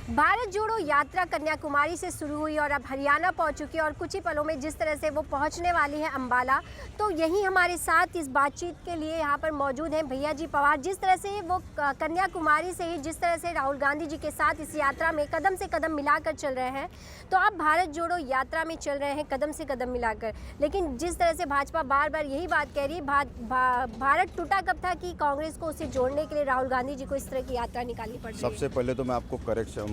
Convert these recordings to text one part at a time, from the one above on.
भारत जोड़ो यात्रा कन्याकुमारी से शुरू हुई और अब हरियाणा पहुंच चुकी है और कुछ ही पलों में जिस तरह से वो पहुंचने वाली है अंबाला। तो यहीं हमारे साथ इस बातचीत के लिए यहाँ पर मौजूद हैं भैया जी पवार। जिस तरह से वो कन्याकुमारी से ही जिस तरह से राहुल गांधी जी के साथ इस यात्रा में कदम से कदम मिलाकर चल रहे हैं, तो आप भारत जोड़ो यात्रा में चल रहे हैं कदम से कदम मिलाकर। लेकिन जिस तरह से भाजपा बार बार यही बात कह रही है, भारत टूटा कब था कि कांग्रेस को उसे जोड़ने के लिए राहुल गांधी जी को इस तरह की यात्रा निकालनी पड़ रही है। सबसे पहले तो मैं आपको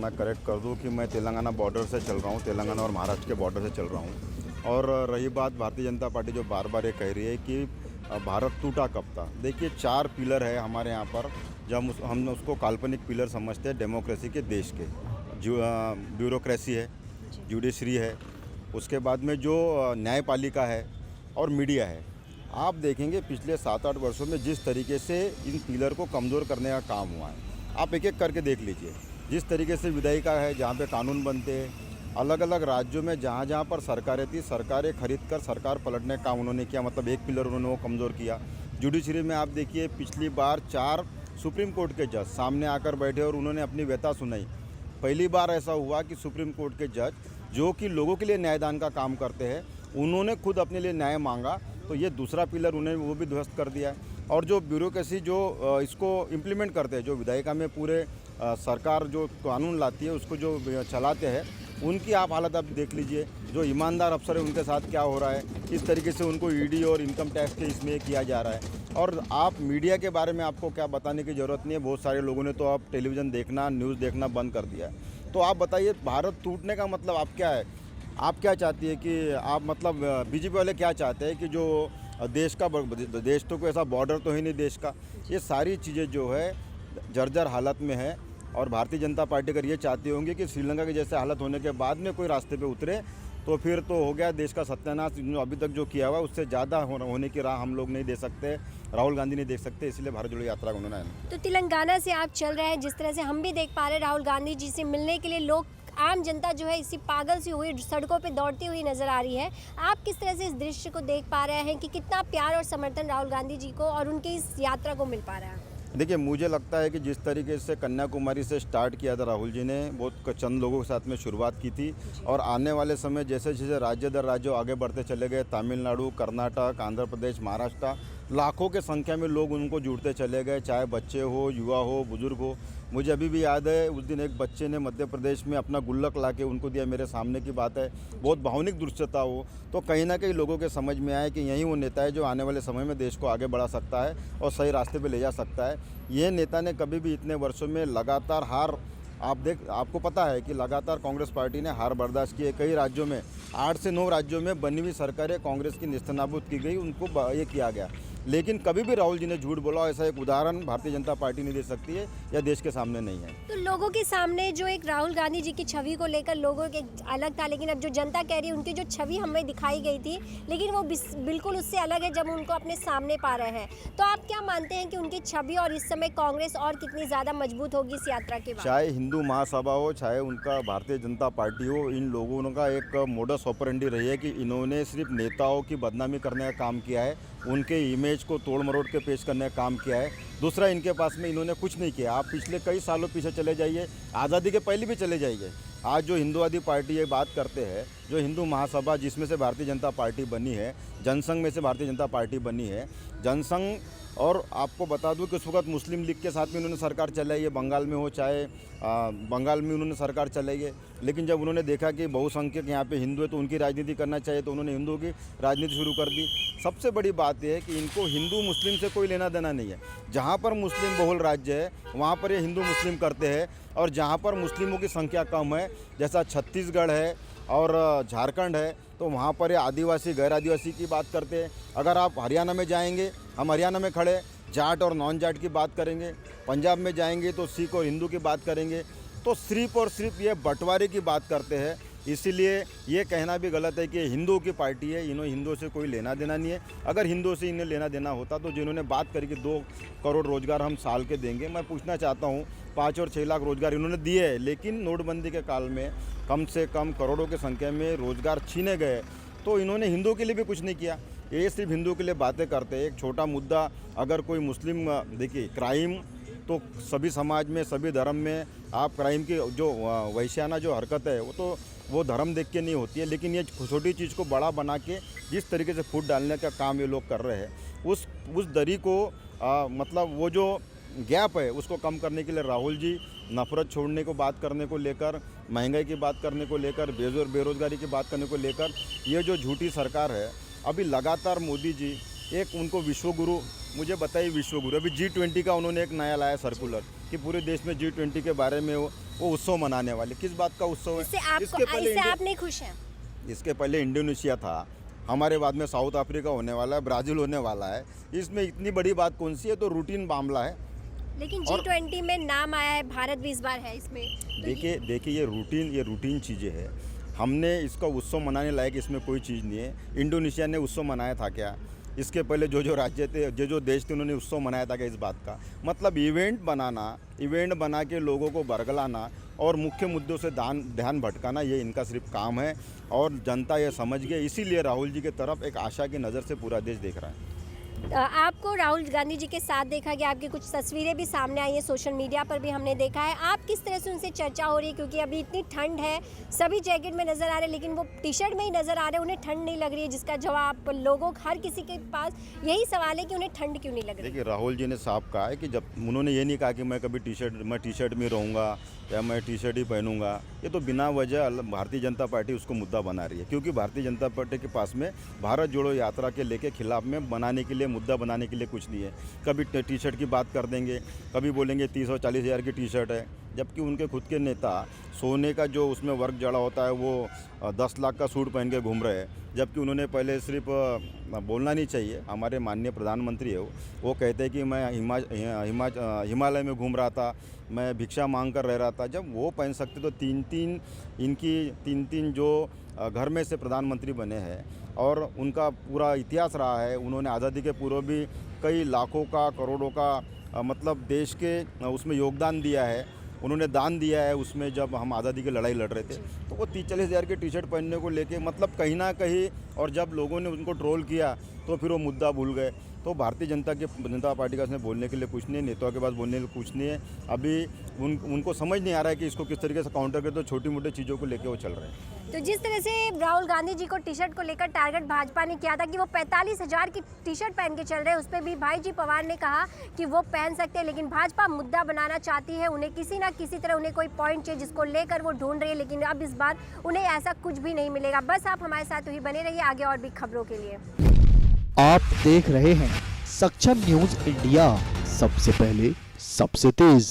करेक्ट कर दूं कि मैं तेलंगाना बॉर्डर से चल रहा हूं, तेलंगाना और महाराष्ट्र के बॉर्डर से चल रहा हूं। और रही बात भारतीय जनता पार्टी जो बार बार ये कह रही है कि भारत टूटा कब था, देखिए 4 पिलर है हमारे यहाँ पर, जब हम उसको काल्पनिक पिलर समझते हैं डेमोक्रेसी के देश के। ब्यूरोक्रेसी है, जुडिशरी है, उसके बाद में जो न्यायपालिका है और मीडिया है। आप देखेंगे पिछले 7-8 वर्षों में जिस तरीके से इन पिलर को कमज़ोर करने का काम हुआ है, आप एक एक करके देख लीजिए। जिस तरीके से विधायिका है जहाँ पे कानून बनते हैं, अलग अलग राज्यों में जहाँ जहाँ पर सरकारें थी, सरकारें खरीद कर सरकार पलटने का काम उन्होंने किया, मतलब एक पिलर उन्होंने वो कमज़ोर किया। जुडिशरी में आप देखिए पिछली बार 4 सुप्रीम कोर्ट के जज सामने आकर बैठे और उन्होंने अपनी व्यथा सुनाई। पहली बार ऐसा हुआ कि सुप्रीम कोर्ट के जज जो कि लोगों के लिए न्यायदान का काम करते हैं, उन्होंने खुद अपने लिए न्याय मांगा। तो ये दूसरा पिलर उन्हें वो भी ध्वस्त कर दिया है। और जो ब्यूरोक्रेसी जो इसको इम्प्लीमेंट करते हैं, जो विधायिका में पूरे सरकार जो कानून लाती है उसको जो चलाते हैं, उनकी आप हालत आप देख लीजिए। जो ईमानदार अफसर है उनके साथ क्या हो रहा है, किस तरीके से उनको ईडी और इनकम टैक्स के इसमें किया जा रहा है। और आप मीडिया के बारे में आपको क्या बताने की ज़रूरत नहीं है, बहुत सारे लोगों ने तो अब टेलीविज़न देखना, न्यूज़ देखना बंद कर दिया है। तो आप बताइए भारत टूटने का मतलब आप क्या है, आप क्या चाहती है कि आप मतलब बीजेपी वाले क्या चाहते हैं कि जो देश तो कोई ऐसा बॉर्डर तो ही नहीं देश का, ये सारी चीज़ें जो है जर्जर हालत में है। और भारतीय जनता पार्टी अगर ये चाहती होंगी कि श्रीलंका के जैसे हालत होने के बाद में कोई रास्ते पे उतरे, तो फिर तो हो गया देश का सत्यानाश। अभी तक जो किया हुआ है उससे ज़्यादा होने की राह हम लोग नहीं दे सकते, राहुल गांधी नहीं देख सकते, इसलिए भारत जोड़ो यात्रा उन्होंने। तो तेलंगाना से आप चल रहे हैं, जिस तरह से हम भी देख पा रहे हैं राहुल गांधी जी से मिलने के लिए लोग, आम जनता जो है इसी पागल सी हुई सड़कों पे दौड़ती हुई नजर आ रही है। आप किस तरह से इस दृश्य को देख पा रहे हैं कि कितना प्यार और समर्थन राहुल गांधी जी को और उनकी इस यात्रा को मिल पा रहा है? देखिए, मुझे लगता है कि जिस तरीके से कन्याकुमारी से स्टार्ट किया था राहुल जी ने, बहुत चंद लोगों के साथ में शुरुआत की थी, और आने वाले समय जैसे जैसे राज्य दर राज्य आगे बढ़ते चले गए, तमिलनाडु, कर्नाटक, आंध्र प्रदेश, महाराष्ट्र, लाखों के संख्या में लोग उनको जुड़ते चले गए, चाहे बच्चे हो, युवा हो, बुजुर्ग हो। मुझे अभी भी याद है उस दिन एक बच्चे ने मध्य प्रदेश में अपना गुल्लक लाके उनको दिया, मेरे सामने की बात है, बहुत भावनिक दृश्य था वो। तो कहीं ना कहीं लोगों के समझ में आया कि यही वो नेता है जो आने वाले समय में देश को आगे बढ़ा सकता है और सही रास्ते पे ले जा सकता है। ये नेता ने कभी भी इतने वर्षों में लगातार हार, आपको पता है कि लगातार कांग्रेस पार्टी ने हार बर्दाश्त की है। कई राज्यों में 8 से 9 राज्यों में बनी हुई सरकारें कांग्रेस की नेस्तनाबूद की गई, उनको ये किया गया, लेकिन कभी भी राहुल जी ने झूठ बोला, ऐसा एक उदाहरण भारतीय जनता पार्टी नहीं दे सकती है या देश के सामने नहीं है। तो लोगों के सामने जो एक राहुल गांधी जी की छवि को लेकर लोगों के अलग था, लेकिन अब जो जनता कह रही है उनकी जो छवि हमें दिखाई गई थी, लेकिन वो बिल्कुल उससे अलग है जब उनको अपने सामने पा रहे हैं। तो आप क्या मानते हैं कि उनकी छवि और इस समय कांग्रेस और कितनी ज़्यादा मजबूत होगी इस यात्रा के बाद? चाहे हिंदू महासभा हो, चाहे उनका भारतीय जनता पार्टी हो, इन लोगों का एक मोडस ऑपरेंडी रही है कि इन्होंने सिर्फ नेताओं की बदनामी करने का काम किया है, उनके इमेज को तोड़ मरोड़ के पेश करने का काम किया है। दूसरा, इनके पास में इन्होंने कुछ नहीं किया। आप पिछले कई सालों पीछे चले जाइए, आज़ादी के पहले भी चले जाइए। आज जो हिंदुवादी पार्टी ये बात करते हैं, जो हिंदू महासभा जिसमें से भारतीय जनता पार्टी बनी है, जनसंघ में से भारतीय जनता पार्टी बनी है, जनसंघ, और आपको बता दूं कि उस वक्त मुस्लिम लीग के साथ में उन्होंने सरकार चलाई है, बंगाल में हो चाहे बंगाल में उन्होंने सरकार चलाई है। लेकिन जब उन्होंने देखा कि बहुसंख्यक यहाँ पे हिंदू है तो उनकी राजनीति करना चाहिए, तो उन्होंने हिंदुओं की राजनीति शुरू कर दी। सबसे बड़ी बात यह है कि इनको हिंदू मुस्लिम से कोई लेना देना नहीं है। जहाँ पर मुस्लिम बहुल राज्य है वहाँ पर ये हिंदू मुस्लिम करते हैं, और जहाँ पर मुस्लिमों की संख्या कम है, जैसा छत्तीसगढ़ है और झारखंड है, तो वहाँ पर ये आदिवासी गैर आदिवासी की बात करते हैं। अगर आप हरियाणा में जाएंगे, हम हरियाणा में खड़े जाट और नॉन जाट की बात करेंगे, पंजाब में जाएंगे तो सिख और हिंदू की बात करेंगे, तो सिर्फ और सिर्फ ये बंटवारे की बात करते हैं। इसीलिए ये कहना भी गलत है कि हिंदुओं की पार्टी है, इन्होंने हिंदुओं से कोई लेना देना नहीं है। अगर हिंदुओं से इन्हें लेना देना होता तो जिन्होंने बात करी कि 2 करोड़ रोजगार हम साल के देंगे, मैं पूछना चाहता हूँ 5 और 6 लाख रोजगार इन्होंने दिए हैं, लेकिन नोटबंदी के काल में कम से कम करोड़ों की संख्या में रोजगार छीने गए। तो इन्होंने हिंदुओं के लिए भी कुछ नहीं किया, ये सिर्फ हिंदुओं के लिए बातें करते हैं। एक छोटा मुद्दा, अगर कोई मुस्लिम, देखिए क्राइम तो सभी समाज में, सभी धर्म में आप क्राइम की जो वैश्याना जो हरकत है वो धर्म देख के नहीं होती है, लेकिन ये छोटी चीज़ को बड़ा बना के जिस तरीके से फूट डालने का काम ये लोग कर रहे हैं उस दरी को मतलब वो जो गैप है उसको कम करने के लिए राहुल जी नफरत छोड़ने को बात करने को लेकर, महंगाई की बात करने को लेकर, बेरोजगारी की बात करने को लेकर ये जो झूठी सरकार है, अभी लगातार मोदी जी एक उनको विश्वगुरु, मुझे बताइए विश्वगुरु, अभी G20 का उन्होंने एक नया लाया सर्कुलर कि पूरे देश में G20 के बारे में वो उत्सव मनाने वाले। किस बात का उत्सव है? इससे आप नहीं खुश हैं? इसके पहले इंडोनेशिया था, हमारे बाद में साउथ अफ्रीका होने वाला है, ब्राज़ील होने वाला है। इसमें इतनी बड़ी बात कौन सी है? तो रूटीन मामला है। लेकिन G20 में नाम आया है, भारत भी इस बार है इसमें। देखिए ये रूटीन चीज़ें हैं। हमने इसका उत्सव मनाने लायक इसमें कोई चीज़ नहीं है। इंडोनेशिया ने उत्सव मनाया था क्या? इसके पहले जो राज्य थे, जो देश थे, उन्होंने उत्सव मनाया था क्या इस बात का? मतलब इवेंट बना के लोगों को बरगलाना और मुख्य मुद्दों से ध्यान भटकाना, ये इनका सिर्फ काम है और जनता ये समझ गई। इसीलिए राहुल जी की तरफ एक आशा की नज़र से पूरा देश देख रहा है। आपको राहुल गांधी जी के साथ देखा गया, आपकी कुछ तस्वीरें भी सामने आई है, सोशल मीडिया पर भी हमने देखा है। आप किस तरह से उनसे चर्चा हो रही है? क्योंकि अभी इतनी ठंड है, सभी जैकेट में नज़र आ रहे हैं, लेकिन वो टी शर्ट में ही नज़र आ रहे हैं, उन्हें ठंड नहीं लग रही है, जिसका जवाब लोगों हर किसी के पास यही सवाल है कि उन्हें ठंड क्यों नहीं लग रही? देखिए राहुल जी ने साफ कहा है कि जब उन्होंने ये नहीं कहा कि मैं कभी टी शर्ट में रहूँगा या मैं टी शर्ट ही पहनूंगा। ये तो बिना वजह भारतीय जनता पार्टी उसको मुद्दा बना रही है, क्योंकि भारतीय जनता पार्टी के पास में भारत जोड़ो यात्रा के लेके खिलाफ में बनाने के लिए, मुद्दा बनाने के लिए कुछ नहीं है। कभी टी शर्ट की बात कर देंगे, कभी बोलेंगे 30 और 40 हज़ार की टी शर्ट है, जबकि उनके खुद के नेता सोने का जो उसमें वर्क जड़ा होता है वो 10 लाख का सूट पहन के घूम रहे हैं। जबकि उन्होंने पहले सिर्फ बोलना नहीं चाहिए, हमारे माननीय प्रधानमंत्री है वो कहते हैं कि मैं हिमालय में घूम रहा था, मैं भिक्षा मांग कर रह रहा था। जब वो पहन सकते तो तीन तीन जो घर में से प्रधानमंत्री बने हैं और उनका पूरा इतिहास रहा है। उन्होंने आज़ादी के पूर्व भी कई लाखों का, करोड़ों का मतलब देश के उसमें योगदान दिया है, उन्होंने दान दिया है उसमें, जब हम आज़ादी की लड़ाई लड़ रहे थे। तो वो 30-40 हज़ार की टी शर्ट पहनने को लेके मतलब कहीं ना कहीं, और जब लोगों ने उनको ट्रोल किया तो फिर वो मुद्दा भूल गए। तो भारतीय जनता पार्टी का इसमें बोलने के लिए कुछ नहीं, नेताओं के पास बोलने के लिए कुछ नहीं है। अभी उनको समझ नहीं आ रहा है कि इसको किस तरीके से काउंटर करें, तो छोटी मोटी चीज़ों को लेकर वो चल रहे हैं। तो जिस तरह से राहुल गांधी जी को टी शर्ट को लेकर टारगेट भाजपा ने किया था कि वो 45 हज़ार की टी शर्ट पहन के चल रहे हैं, उस पर भी भाई जी पवार ने कहा कि वो पहन सकते हैं, लेकिन भाजपा मुद्दा बनाना चाहती है। उन्हें किसी ना किसी तरह उन्हें कोई पॉइंट चाहिए जिसको लेकर वो ढूंढ रही है, लेकिन अब इस बार उन्हें ऐसा कुछ भी नहीं मिलेगा। बस आप हमारे साथ ही बने रहिए आगे और भी खबरों के लिए। आप देख रहे हैं सक्षम न्यूज इंडिया, सबसे पहले सबसे तेज।